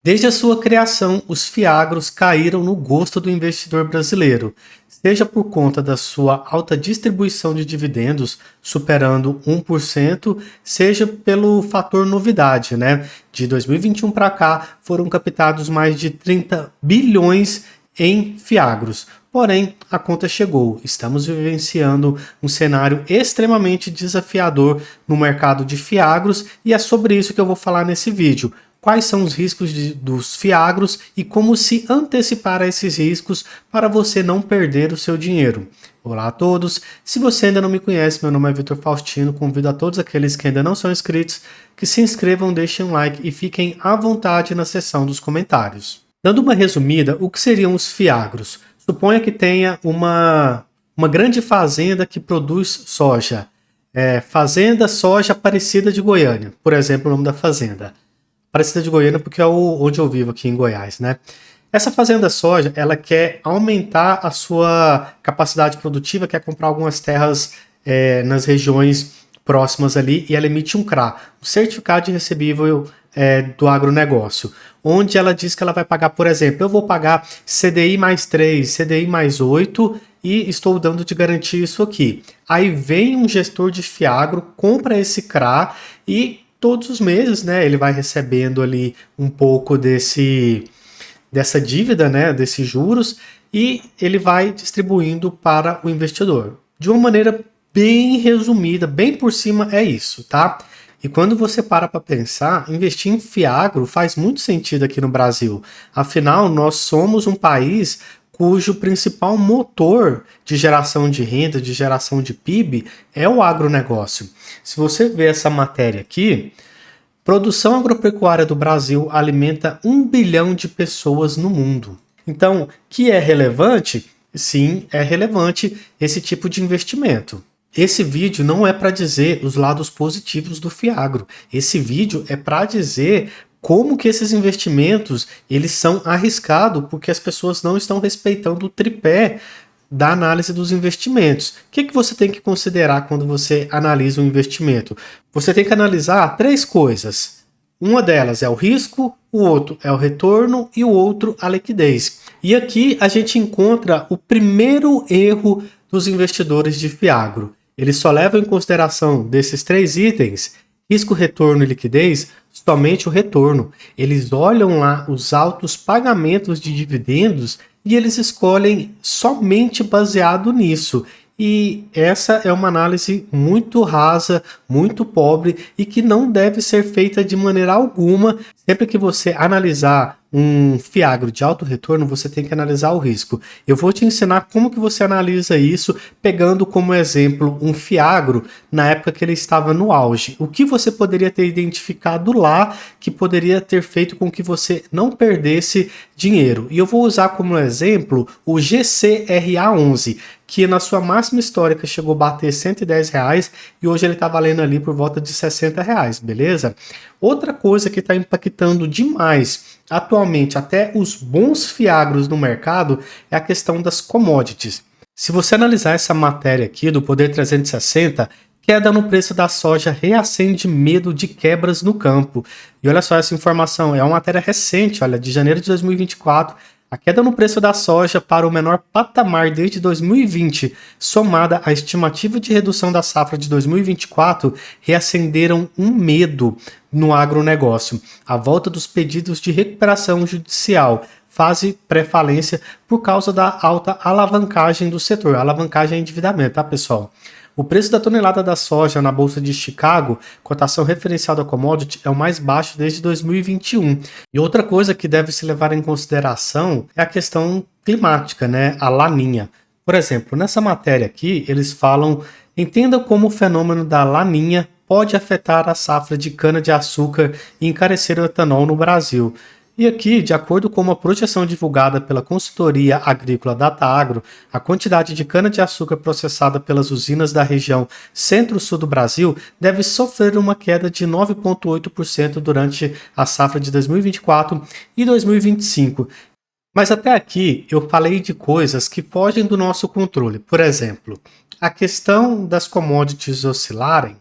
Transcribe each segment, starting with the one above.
Desde a sua criação, os fiagros caíram no gosto do investidor brasileiro, seja por conta da sua alta distribuição de dividendos, superando 1%, seja pelo fator novidade, né? De 2021 para cá, foram captados mais de 30 bilhões em fiagros. Porém, a conta chegou. Estamos vivenciando um cenário extremamente desafiador no mercado de fiagros e é sobre isso que eu vou falar nesse vídeo. Quais são os riscos dos fiagros e como se antecipar a esses riscos para você não perder o seu dinheiro. Olá a todos, se você ainda não me conhece, meu nome é Vitor Faustino, convido a todos aqueles que ainda não são inscritos que se inscrevam, deixem um like e fiquem à vontade na seção dos comentários. Dando uma resumida, o que seriam os fiagros? Suponha que tenha uma grande fazenda que produz soja. Fazenda Soja Aparecida de Goiânia, por exemplo, o nome da fazenda. Aparecida de Goiânia porque é onde eu vivo aqui em Goiás, né? Essa fazenda soja, ela quer aumentar a sua capacidade produtiva, quer comprar algumas terras nas regiões próximas ali e ela emite um CRA, um Certificado de Recebível do Agronegócio, onde ela diz que ela vai pagar, por exemplo, eu vou pagar CDI mais 3, CDI mais 8 e estou dando de garantia isso aqui. Aí vem um gestor de fiagro, compra esse CRA e todos os meses, né, ele vai recebendo ali um pouco dessa dívida, né, desses juros, e ele vai distribuindo para o investidor. De uma maneira bem resumida, bem por cima é isso, tá? E quando você para pensar, investir em fiagro faz muito sentido aqui no Brasil. Afinal, nós somos um país cujo principal motor de geração de renda, de geração de PIB, é o agronegócio. Se você ver essa matéria aqui, produção agropecuária do Brasil alimenta 1 bilhão de pessoas no mundo. Então, que é relevante? Sim, é relevante esse tipo de investimento. Esse vídeo não é para dizer os lados positivos do fiagro. Esse vídeo é para dizer como que esses investimentos eles são arriscados porque as pessoas não estão respeitando o tripé da análise dos investimentos. O que você tem que considerar quando você analisa um investimento? Você tem que analisar 3 coisas. Uma delas é o risco, o outro é o retorno e o outro a liquidez. E aqui a gente encontra o primeiro erro dos investidores de fiagro. Eles só levam em consideração desses 3 itens, risco, retorno e liquidez, somente o retorno. Eles olham lá os altos pagamentos de dividendos e eles escolhem somente baseado nisso. E essa é uma análise muito rasa, muito pobre e que não deve ser feita de maneira alguma. Sempre que você analisar um fiagro de alto retorno, você tem que analisar o risco. Eu vou te ensinar como que você analisa isso, pegando como exemplo um fiagro na época que ele estava no auge. O que você poderia ter identificado lá que poderia ter feito com que você não perdesse dinheiro. E eu vou usar como exemplo o GCRA11, que na sua máxima histórica chegou a bater R$110 e hoje ele está valendo ali por volta de R$60, beleza? Outra coisa que está impactando demais atualmente até os bons fiagros no mercado é a questão das commodities. Se você analisar essa matéria aqui do Poder 360, queda no preço da soja reacende medo de quebras no campo. E olha só essa informação, é uma matéria recente, olha, de janeiro de 2024, a queda no preço da soja para o menor patamar desde 2020, somada à estimativa de redução da safra de 2024, reacenderam um medo no agronegócio. A volta dos pedidos de recuperação judicial, fase pré-falência por causa da alta alavancagem do setor. A alavancagem é endividamento, tá, pessoal? O preço da tonelada da soja na Bolsa de Chicago, cotação referencial da commodity, é o mais baixo desde 2021. E outra coisa que deve se levar em consideração é a questão climática, né? A laninha. Por exemplo, nessa matéria aqui, eles falam, entenda como o fenômeno da laninha pode afetar a safra de cana-de-açúcar e encarecer o etanol no Brasil. E aqui, de acordo com uma projeção divulgada pela consultoria agrícola DataAgro, a quantidade de cana-de-açúcar processada pelas usinas da região centro-sul do Brasil deve sofrer uma queda de 9,8% durante a safra de 2024 e 2025. Mas até aqui eu falei de coisas que fogem do nosso controle. Por exemplo, a questão das commodities oscilarem,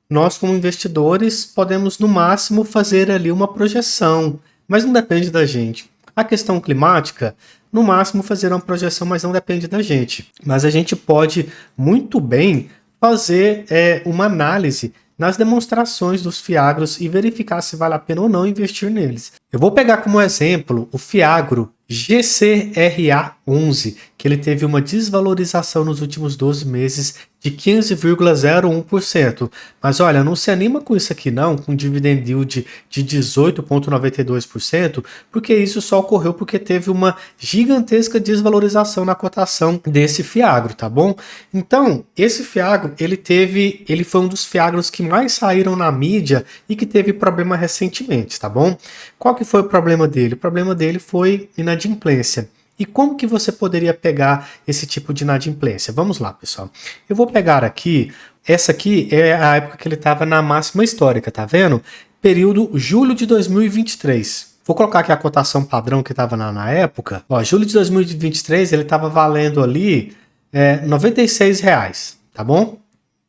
nós como investidores podemos no máximo fazer ali uma projeção, mas não depende da gente. A questão climática, no máximo fazer uma projeção, mas não depende da gente. Mas a gente pode muito bem fazer uma análise nas demonstrações dos fiagros e verificar se vale a pena ou não investir neles. Eu vou pegar como exemplo o fiagro GCRA11, que ele teve uma desvalorização nos últimos 12 meses de 15,01%. Mas olha, não se anima com isso aqui não, com dividend yield de 18,92%, porque isso só ocorreu porque teve uma gigantesca desvalorização na cotação desse fiagro, tá bom? Então, esse fiagro, ele foi um dos fiagros que mais saíram na mídia e que teve problema recentemente, tá bom? Qual que foi o problema dele? O problema dele foi inadimplência. E como que você poderia pegar esse tipo de inadimplência? Vamos lá, pessoal. Eu vou pegar aqui, essa aqui é a época que ele estava na máxima histórica, tá vendo? Período julho de 2023. Vou colocar aqui a cotação padrão que estava na época. Ó, julho de 2023 ele estava valendo ali R$96, tá bom?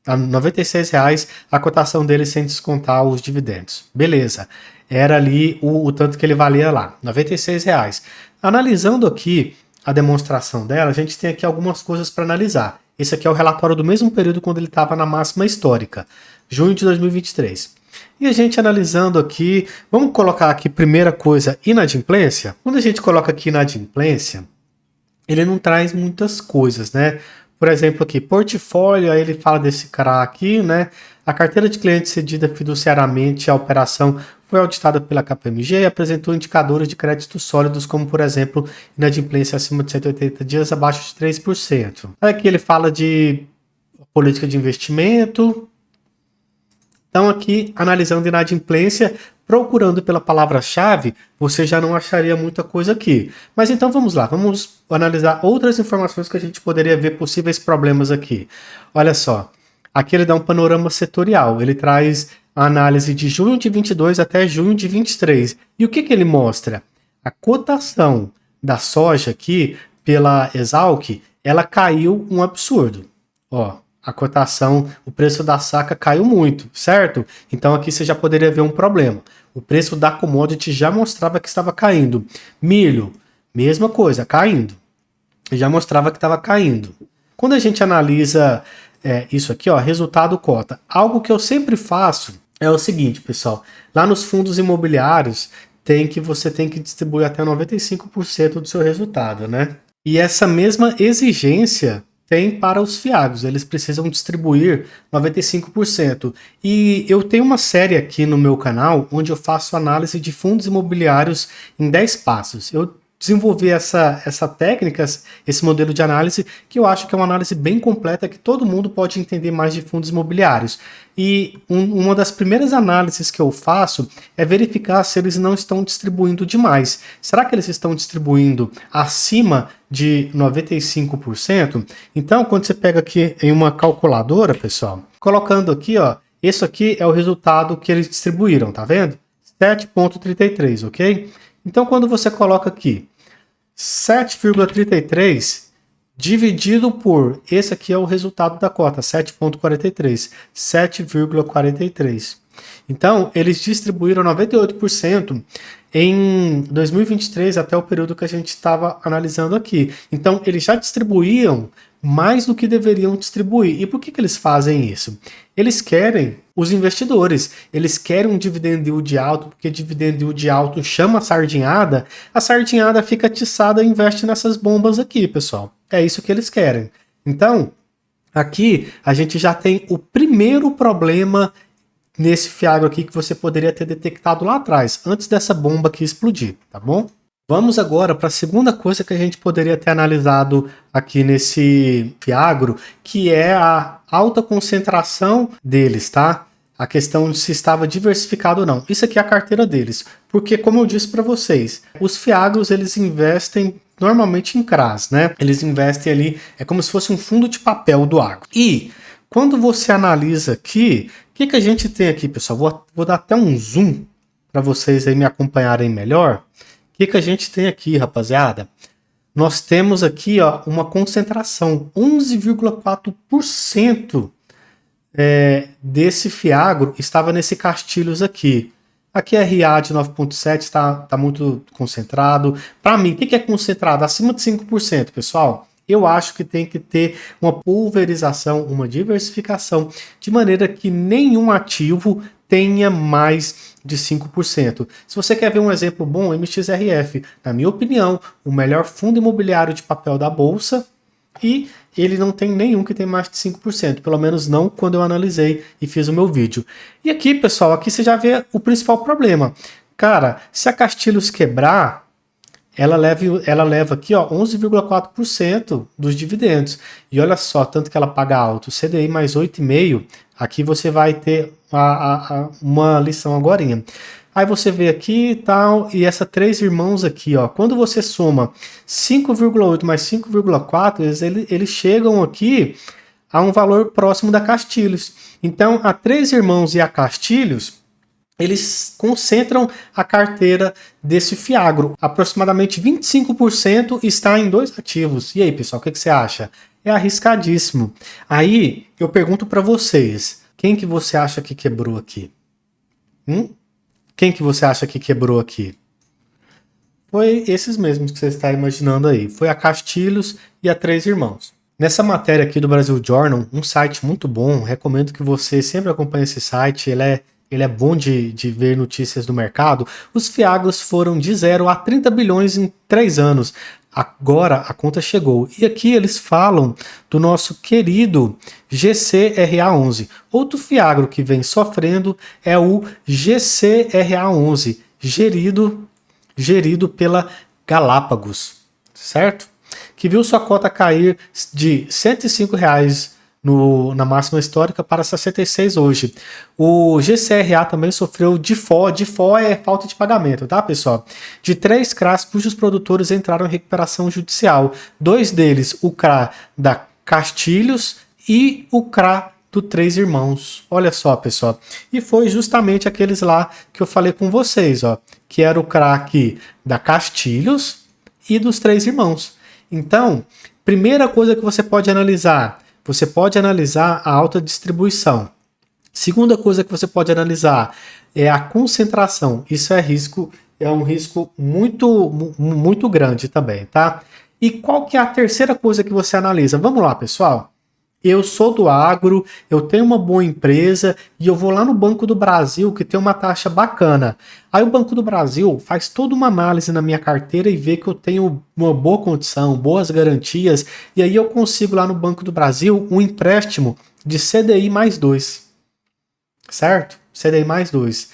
R$96 a cotação dele sem descontar os dividendos. Beleza. Era ali o tanto que ele valia lá, R$96. Analisando aqui a demonstração dela, a gente tem aqui algumas coisas para analisar. Esse aqui é o relatório do mesmo período quando ele estava na máxima histórica, junho de 2023. E a gente analisando aqui, vamos colocar aqui primeira coisa, inadimplência. Quando a gente coloca aqui inadimplência, ele não traz muitas coisas, né? Por exemplo, aqui, portfólio, aí ele fala desse cara aqui, né? A carteira de clientes cedida fiduciariamente à operação foi auditada pela KPMG e apresentou indicadores de crédito sólidos, como, por exemplo, inadimplência acima de 180 dias, abaixo de 3%. Aqui ele fala de política de investimento. Então, aqui, analisando inadimplência, procurando pela palavra-chave, você já não acharia muita coisa aqui. Mas então vamos lá, vamos analisar outras informações que a gente poderia ver possíveis problemas aqui. Olha só, aqui ele dá um panorama setorial, ele traz a análise de junho de 22 até junho de 23. E o que ele mostra? A cotação da soja aqui, pela Exalc, ela caiu um absurdo. Ó, a cotação, o preço da saca caiu muito, certo? Então aqui você já poderia ver um problema. O preço da commodity já mostrava que estava caindo. Milho, mesma coisa, caindo. Já mostrava que estava caindo. Quando a gente analisa isso aqui, ó, resultado cota, algo que eu sempre faço é o seguinte, pessoal. Lá nos fundos imobiliários, você tem que distribuir até 95% do seu resultado, né? E essa mesma exigência tem para os fiagros, eles precisam distribuir 95%. E eu tenho uma série aqui no meu canal onde eu faço análise de fundos imobiliários em 10 passos. Eu desenvolvi essa técnica, esse modelo de análise, que eu acho que é uma análise bem completa, que todo mundo pode entender mais de fundos imobiliários. E uma das primeiras análises que eu faço é verificar se eles não estão distribuindo demais. Será que eles estão distribuindo acima de 95%? Então, quando você pega aqui em uma calculadora, pessoal, colocando aqui, ó, isso aqui é o resultado que eles distribuíram, tá vendo? 7,33, ok? Então, quando você coloca aqui 7,33 dividido por, esse aqui é o resultado da cota, 7,43, 7,43. Então, eles distribuíram 98% em 2023 até o período que a gente estava analisando aqui. Então, eles já distribuíam mais do que deveriam distribuir. E por que eles fazem isso? Eles querem, os investidores, eles querem um dividend yield alto, porque dividend yield alto chama a sardinhada fica atiçada e investe nessas bombas aqui, pessoal. É isso que eles querem. Então, aqui a gente já tem o primeiro problema nesse fiagro aqui que você poderia ter detectado lá atrás, antes dessa bomba aqui explodir, tá bom? Vamos agora para a segunda coisa que a gente poderia ter analisado aqui nesse fiagro, que é a alta concentração deles, tá? A questão de se estava diversificado ou não. Isso aqui é a carteira deles, porque como eu disse para vocês, os fiagros eles investem normalmente em CRAs, né? Eles investem ali, é como se fosse um fundo de papel do agro. E quando você analisa aqui, o que a gente tem aqui, pessoal? Vou dar até um zoom para vocês aí me acompanharem melhor. O que a gente tem aqui, rapaziada? Nós temos aqui, ó, uma concentração, 11,4% desse fiagro estava nesse Castilhos aqui. Aqui RA de 9,7 tá muito concentrado. Para mim, o que é concentrado? Acima de 5%, pessoal. Eu acho que tem que ter uma pulverização, uma diversificação, de maneira que nenhum ativo tenha mais de 5%. Se você quer ver um exemplo bom, MXRF, na minha opinião, o melhor fundo imobiliário de papel da Bolsa, e ele não tem nenhum que tem mais de 5%, pelo menos não quando eu analisei e fiz o meu vídeo. E aqui, pessoal, aqui você já vê o principal problema. Cara, se a Castilhos quebrar, ela leva aqui, ó, 11,4% dos dividendos. E olha só, tanto que ela paga alto. CDI mais 8,5%, aqui você vai ter uma lição agorinha. Aí você vê aqui e tal, e essa três irmãos aqui, ó, quando você soma 5,8 mais 5,4, eles chegam aqui a um valor próximo da Castilhos. Então, a três irmãos e a Castilhos, eles concentram a carteira desse Fiagro. Aproximadamente 25% está em dois ativos. E aí, pessoal, o que você acha? É arriscadíssimo. Aí, eu pergunto para vocês, quem que você acha que quebrou aqui? Quem que você acha que quebrou aqui? Foi esses mesmos que você está imaginando aí. Foi a Castilhos e a Três Irmãos. Nessa matéria aqui do Brasil Journal, um site muito bom, recomendo que você sempre acompanhe esse site, ele é bom de ver notícias do mercado. Os Fiagros foram de 0 a 30 bilhões em 3 anos. Agora a conta chegou. E aqui eles falam do nosso querido GCRA11. Outro Fiagro que vem sofrendo é o GCRA11, gerido pela Galápagos, certo? Que viu sua cota cair de R$ 105 na máxima histórica para 66 hoje. O GCRA também sofreu default. Default é falta de pagamento, tá, pessoal? De 3 CRAs cujos produtores entraram em recuperação judicial. 2 deles, o CRA da Castilhos e o CRA do Três Irmãos. Olha só, pessoal. E foi justamente aqueles lá que eu falei com vocês, ó, que era o CRA aqui da Castilhos e dos Três Irmãos. Então, primeira coisa que você pode analisar a alta distribuição. Segunda coisa que você pode analisar é a concentração. Isso é um risco muito grande também, tá? E qual que é a terceira coisa que você analisa? Vamos lá, pessoal. Eu sou do agro, eu tenho uma boa empresa e eu vou lá no Banco do Brasil que tem uma taxa bacana. Aí o Banco do Brasil faz toda uma análise na minha carteira e vê que eu tenho uma boa condição, boas garantias, e aí eu consigo lá no Banco do Brasil um empréstimo de CDI mais 2. Certo? CDI mais 2.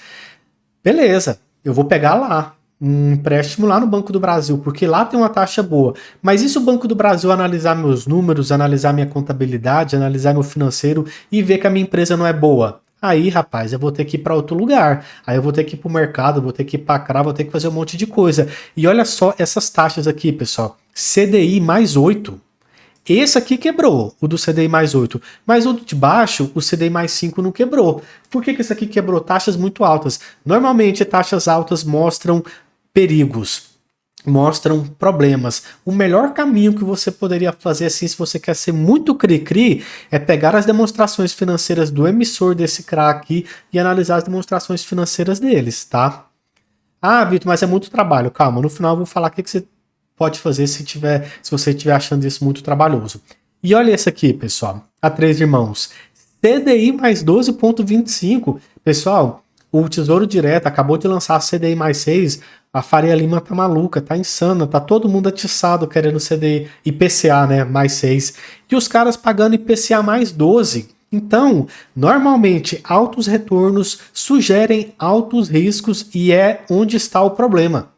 Beleza, eu vou pegar lá um empréstimo lá no Banco do Brasil, porque lá tem uma taxa boa. Mas e se o Banco do Brasil analisar meus números, analisar minha contabilidade, analisar meu financeiro e ver que a minha empresa não é boa? Aí, rapaz, eu vou ter que ir para outro lugar. Aí eu vou ter que ir para o mercado, vou ter que ir para a CRA, vou ter que fazer um monte de coisa. E olha só essas taxas aqui, pessoal. CDI mais 8. Esse aqui quebrou, o do CDI mais 8, mas o de baixo, o CDI mais 5 não quebrou. Por que esse aqui quebrou? Taxas muito altas. Normalmente, taxas altas mostram perigos, mostram problemas. O melhor caminho que você poderia fazer assim, se você quer ser muito cri-cri, é pegar as demonstrações financeiras do emissor desse CRA aqui e analisar as demonstrações financeiras deles, tá? Ah, Vitor, mas é muito trabalho. Calma, no final eu vou falar o que você pode fazer se você estiver achando isso muito trabalhoso. E olha esse aqui, pessoal, a Três Irmãos. CDI mais 12,25. Pessoal, o Tesouro Direto acabou de lançar a CDI mais 6, a Faria Lima tá maluca, tá insana, tá todo mundo atiçado querendo CDI, IPCA, né, mais 6, e os caras pagando IPCA mais 12. Então, normalmente, altos retornos sugerem altos riscos e é onde está o problema,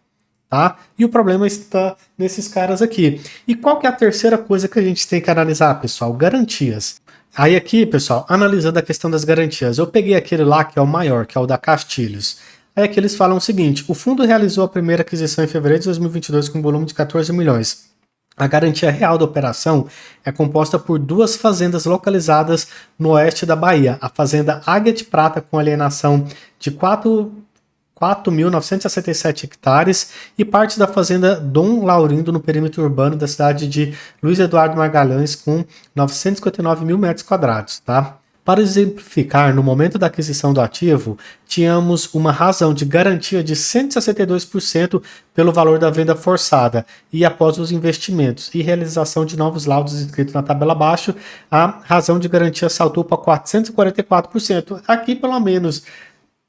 tá? E o problema está nesses caras aqui. E qual que é a terceira coisa que a gente tem que analisar, pessoal? Garantias. Aí aqui, pessoal, analisando a questão das garantias, eu peguei aquele lá que é o maior, que é o da Castilhos. Aí aqui eles falam o seguinte: o fundo realizou a primeira aquisição em fevereiro de 2022 com um volume de 14 milhões. A garantia real da operação é composta por 2 fazendas localizadas no oeste da Bahia. A fazenda Águia de Prata, com alienação de 4.967 hectares, e parte da fazenda Dom Laurindo, no perímetro urbano da cidade de Luiz Eduardo Magalhães, com 959 mil metros quadrados, tá? Para exemplificar, no momento da aquisição do ativo, tínhamos uma razão de garantia de 162% pelo valor da venda forçada e após os investimentos e realização de novos laudos inscritos na tabela abaixo, a razão de garantia saltou para 444%. Aqui, pelo menos,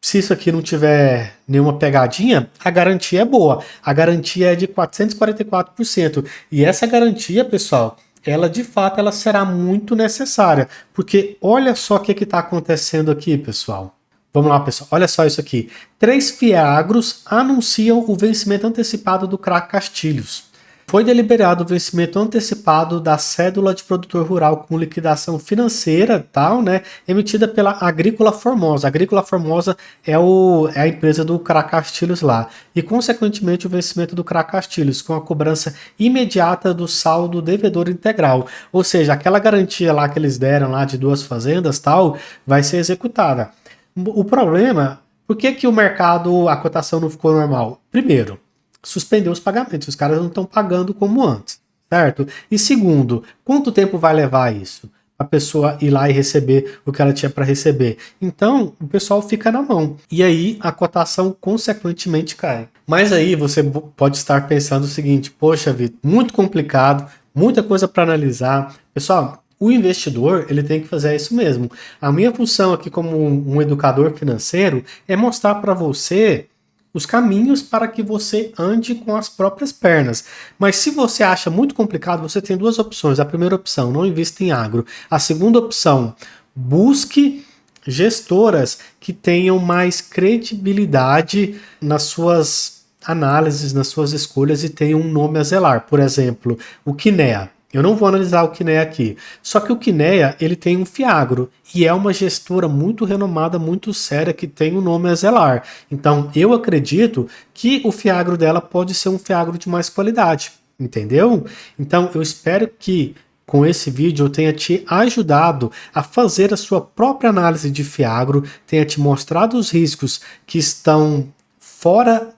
se isso aqui não tiver nenhuma pegadinha, a garantia é boa. A garantia é de 444%. E essa garantia, pessoal, ela de fato ela será muito necessária, porque olha só o que está acontecendo aqui, pessoal. Vamos lá, pessoal, olha só isso aqui. 3 fiagros anunciam o vencimento antecipado do CRA Castilhos. Foi deliberado o vencimento antecipado da cédula de produtor rural com liquidação financeira, tal, né, emitida pela Agrícola Formosa. A Agrícola Formosa é a empresa do CRA Castilhos lá. E, consequentemente, o vencimento do CRA Castilhos com a cobrança imediata do saldo devedor integral. Ou seja, aquela garantia lá que eles deram lá de 2 fazendas, tal, vai ser executada. O problema, por que o mercado, a cotação não ficou normal? Primeiro, suspendeu os pagamentos, os caras não estão pagando como antes, certo? E segundo, quanto tempo vai levar isso? A pessoa ir lá e receber o que ela tinha para receber. Então, o pessoal fica na mão. E aí, a cotação, consequentemente, cai. Mas aí, você pode estar pensando o seguinte, poxa, Vitor, muito complicado, muita coisa para analisar. Pessoal, o investidor, ele tem que fazer isso mesmo. A minha função aqui como um educador financeiro é mostrar para você os caminhos para que você ande com as próprias pernas. Mas se você acha muito complicado, você tem 2 opções. A primeira opção, não invista em agro. A segunda opção, busque gestoras que tenham mais credibilidade nas suas análises, nas suas escolhas e tenham um nome a zelar. Por exemplo, o Kinea. Eu não vou analisar o Kinea aqui. Só que o Kinea, ele tem um fiagro e é uma gestora muito renomada, muito séria, que tem um nome a zelar. Então, eu acredito que o fiagro dela pode ser um fiagro de mais qualidade, entendeu? Então, eu espero que com esse vídeo eu tenha te ajudado a fazer a sua própria análise de fiagro, tenha te mostrado os riscos que estão fora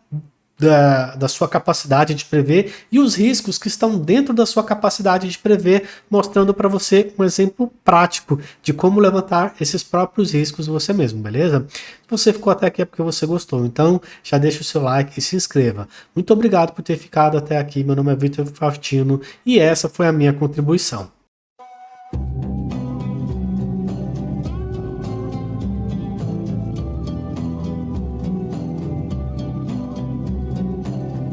da sua capacidade de prever e os riscos que estão dentro da sua capacidade de prever, mostrando para você um exemplo prático de como levantar esses próprios riscos você mesmo, beleza? Se você ficou até aqui é porque você gostou, então já deixa o seu like e se inscreva. Muito obrigado por ter ficado até aqui, meu nome é Vitor Faustino e essa foi a minha contribuição.